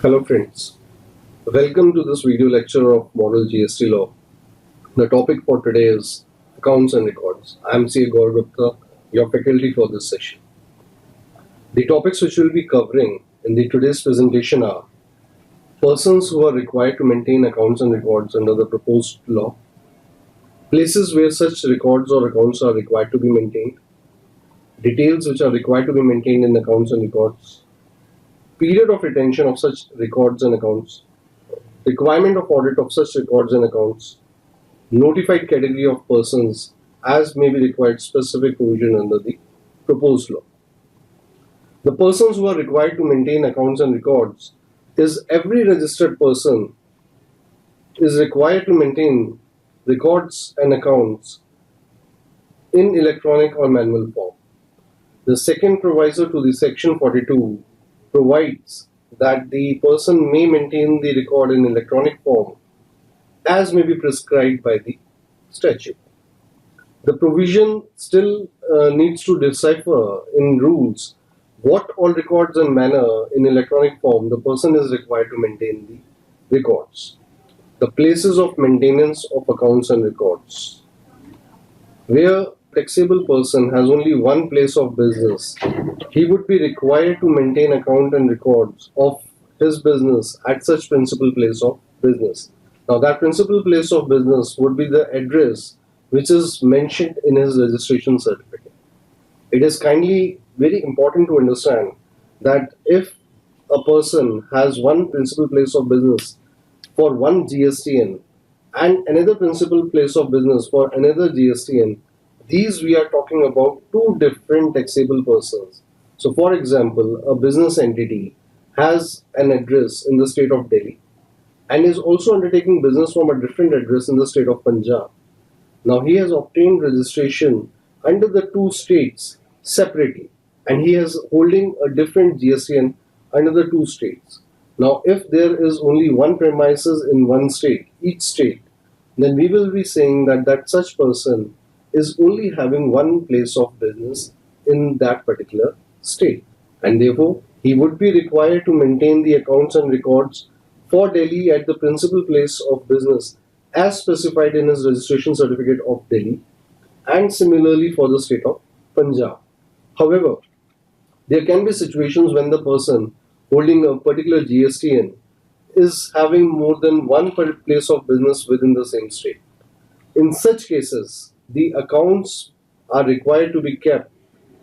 Hello friends, welcome to this video lecture of Model GST Law. The topic for today is Accounts and Records. I am Gaurav Gupta, your faculty for this session. The topics which we will be covering in today's presentation are persons who are required to maintain accounts and records under the proposed law, places where such records or accounts are required to be maintained, details which are required to be maintained in accounts and records, period of retention of such records and accounts, requirement of audit of such records and accounts, notified category of persons as may be required specific provision under the proposed law. The persons who are required to maintain accounts and records is every registered person is required to maintain records and accounts in electronic or manual form. The second proviso to the section 42 provides that the person may maintain the record in electronic form as may be prescribed by the statute. The provision still needs to decipher in rules what all records and manner in electronic form the person is required to maintain the records. The places of maintenance of accounts and records. Where taxable person has only one place of business, he would be required to maintain account and records of his business at such principal place of business. Now that principal place of business would be the address which is mentioned in his registration certificate. It is kindly very important to understand that if a person has one principal place of business for one GSTN and another principal place of business for another GSTN, these we are talking about two different taxable persons. So for example, a business entity has an address in the state of Delhi and is also undertaking business from a different address in the state of Punjab. Now he has obtained registration under the two states separately and he is holding a different GSTN under the two states. Now if there is only one premises in one state, each state, then we will be saying that such person is only having one place of business in that particular state, and therefore he would be required to maintain the accounts and records for Delhi at the principal place of business as specified in his registration certificate of Delhi, and similarly for the state of Punjab. However, there can be situations when the person holding a particular GSTN is having more than one place of business within the same state. In such cases, the accounts are required to be kept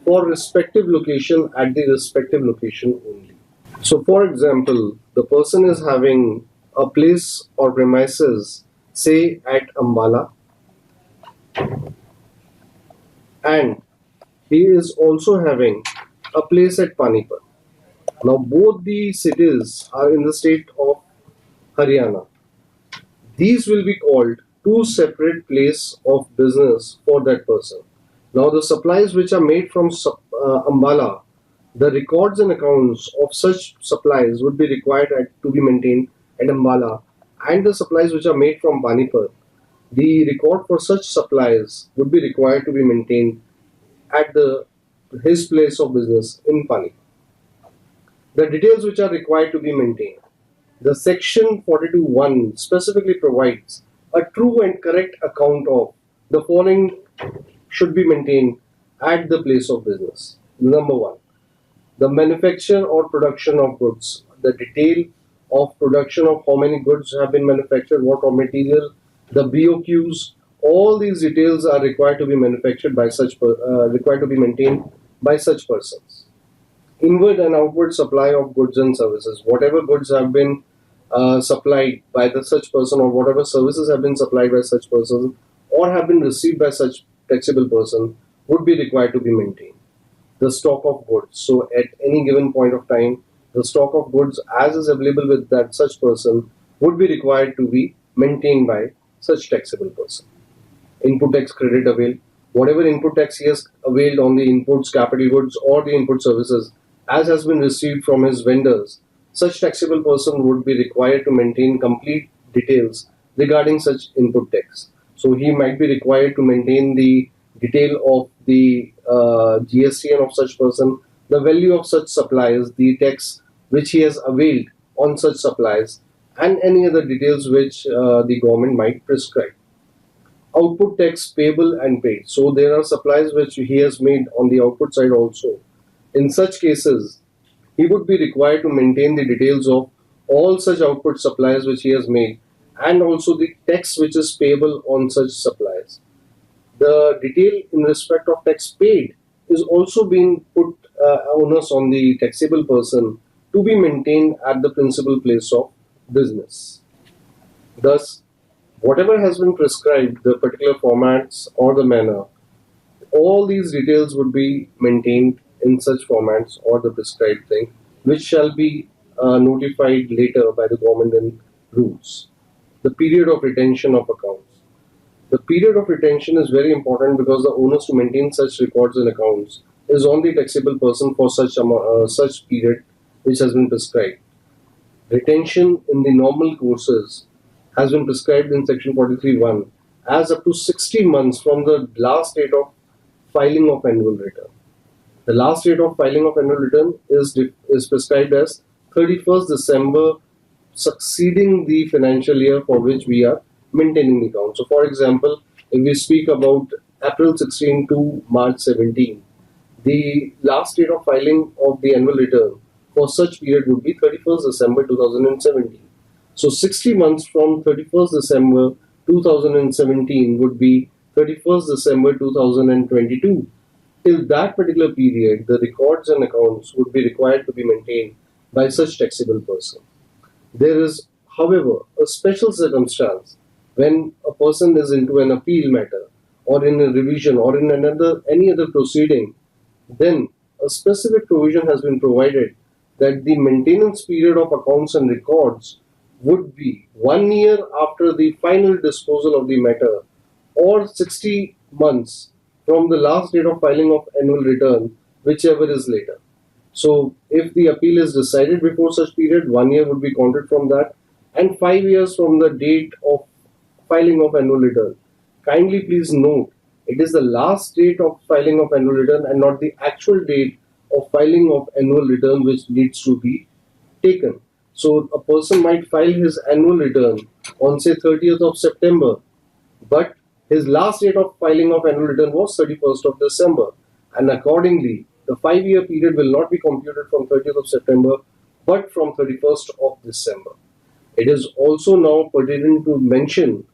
for respective location at the respective location only. So for example, the person is having a place or premises say at Ambala and he is also having a place at Panipat. Now both the cities are in the state of Haryana. These will be called two separate place of business for that person. Now the supplies which are made from Ambala, the records and accounts of such supplies would be required to be maintained at Ambala, and the supplies which are made from Panipat, the record for such supplies would be required to be maintained at his place of business in Panipat. The details which are required to be maintained. The section 42(1) specifically provides a true and correct account of the following should be maintained at the place of business. Number one, the manufacture or production of goods, the detail of production of how many goods have been manufactured, what raw material, the BOQs, all these details are required to be manufactured by required to be maintained by such persons. Inward and outward supply of goods and services, whatever goods have been supplied by such person or whatever services have been supplied by such person or have been received by such taxable person would be required to be maintained. The stock of goods, so at any given point of time, the stock of goods as is available with that such person would be required to be maintained by such taxable person. Input tax credit avail, whatever input tax he has availed on the inputs, capital goods or the input services as has been received from his vendors, such taxable person would be required to maintain complete details regarding such input tax. So he might be required to maintain the detail of the GST of such person, the value of such supplies, the tax which he has availed on such supplies and any other details which the government might prescribe. Output tax payable and paid. So there are supplies which he has made on the output side also. In such cases, he would be required to maintain the details of all such output supplies which he has made and also the tax which is payable on such supplies. The detail in respect of tax paid is also being put onus on the taxable person to be maintained at the principal place of business. Thus, whatever has been prescribed, the particular formats or the manner, all these details would be maintained in such formats or the prescribed thing, which shall be notified later by the government in rules. The period of retention of accounts. The period of retention is very important because the onus to maintain such records and accounts is on the taxable person for such period which has been prescribed. Retention in the normal courses has been prescribed in section 43(1) as up to 60 months from the last date of filing of annual return. The last date of filing of annual return is prescribed as 31st December succeeding the financial year for which we are maintaining the account. So, for example, if we speak about April 16 to March 17, the last date of filing of the annual return for such period would be 31st December 2017. So 60 months from 31st December 2017 would be 31st December 2022. Till that particular period, the records and accounts would be required to be maintained by such taxable person. There is, however, a special circumstance when a person is into an appeal matter or in a revision or in any other proceeding, then a specific provision has been provided that the maintenance period of accounts and records would be 1 year after the final disposal of the matter or 60 months from the last date of filing of annual return, whichever is later. So, if the appeal is decided before such period, 1 year would be counted from that, and 5 years from the date of filing of annual return. Kindly please note, it is the last date of filing of annual return and not the actual date of filing of annual return which needs to be taken. So, a person might file his annual return on say 30th of September, but his last date of filing of annual return was 31st of December, and accordingly, the 5 year period will not be computed from 30th of September but from 31st of December. It is also now pertinent to mention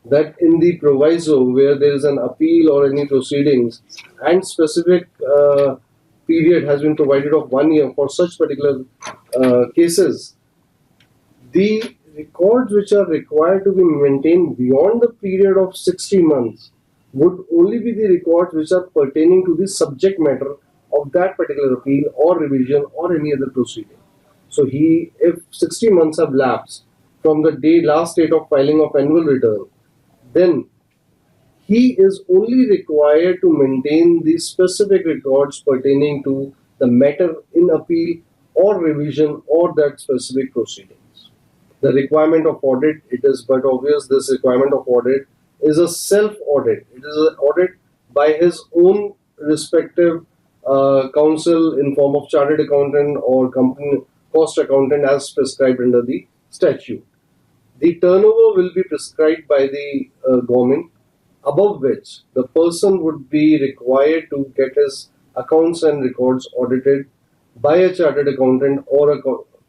that in the proviso where there is an appeal or any proceedings and specific period has been provided of 1 year for such particular cases, the records which are required to be maintained beyond the period of 60 months would only be the records which are pertaining to the subject matter of that particular appeal or revision or any other proceeding. So if 60 months have lapsed from the last date of filing of annual return, then he is only required to maintain the specific records pertaining to the matter in appeal or revision or that specific proceedings. The requirement of audit, it is but obvious this requirement of audit is a self-audit. It is an audit by his own respective counsel in form of chartered accountant or company cost accountant as prescribed under the statute. The turnover will be prescribed by the government, above which the person would be required to get his accounts and records audited by a chartered accountant or a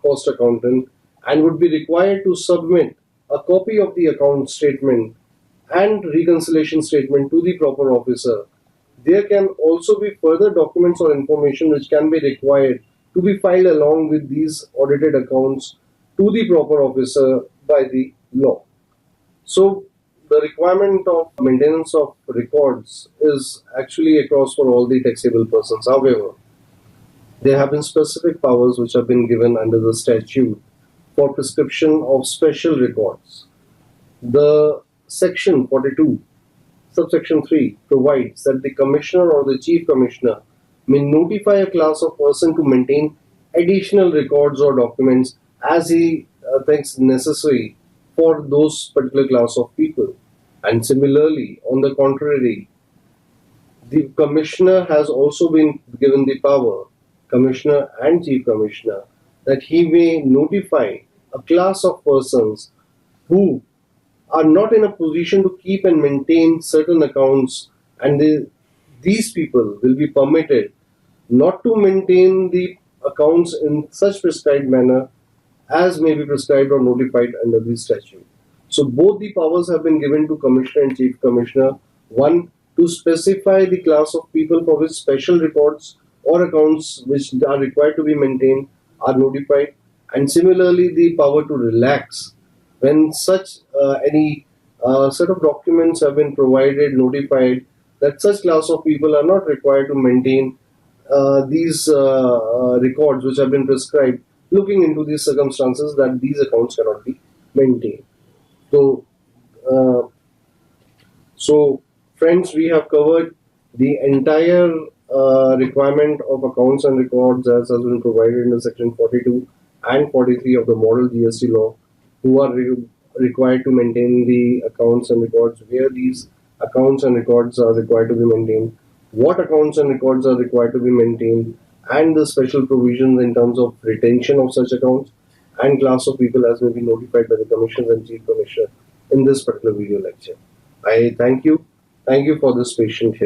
cost accountant and would be required to submit a copy of the account statement and reconciliation statement to the proper officer. There can also be further documents or information which can be required to be filed along with these audited accounts to the proper officer by the law. So, the requirement of maintenance of records is actually across for all the taxable persons. However, there have been specific powers which have been given under the statute for prescription of special records. The section 42, subsection 3 provides that the commissioner or the chief commissioner may notify a class of person to maintain additional records or documents as he thinks necessary for those particular class of people. And similarly, on the contrary, the commissioner has also been given the power, commissioner and chief commissioner, that he may notify a class of persons who are not in a position to keep and maintain certain accounts, and these people will be permitted not to maintain the accounts in such prescribed manner as may be prescribed or notified under the statute. So both the powers have been given to Commissioner and Chief Commissioner. One, to specify the class of people for which special records or accounts which are required to be maintained are notified, and similarly the power to relax when such any set of documents have been provided, notified that such class of people are not required to maintain these records which have been prescribed, looking into these circumstances that these accounts cannot be maintained. So, uh, so friends, we have covered the entire requirement of accounts and records as has been provided in the section 42 and 43 of the model GST law, who are required to maintain the accounts and records, where these accounts and records are required to be maintained, what accounts and records are required to be maintained, and the special provisions in terms of retention of such accounts and class of people as may be notified by the commissioners and chief commissioner in this particular video lecture. I thank you. Thank you for this patient here.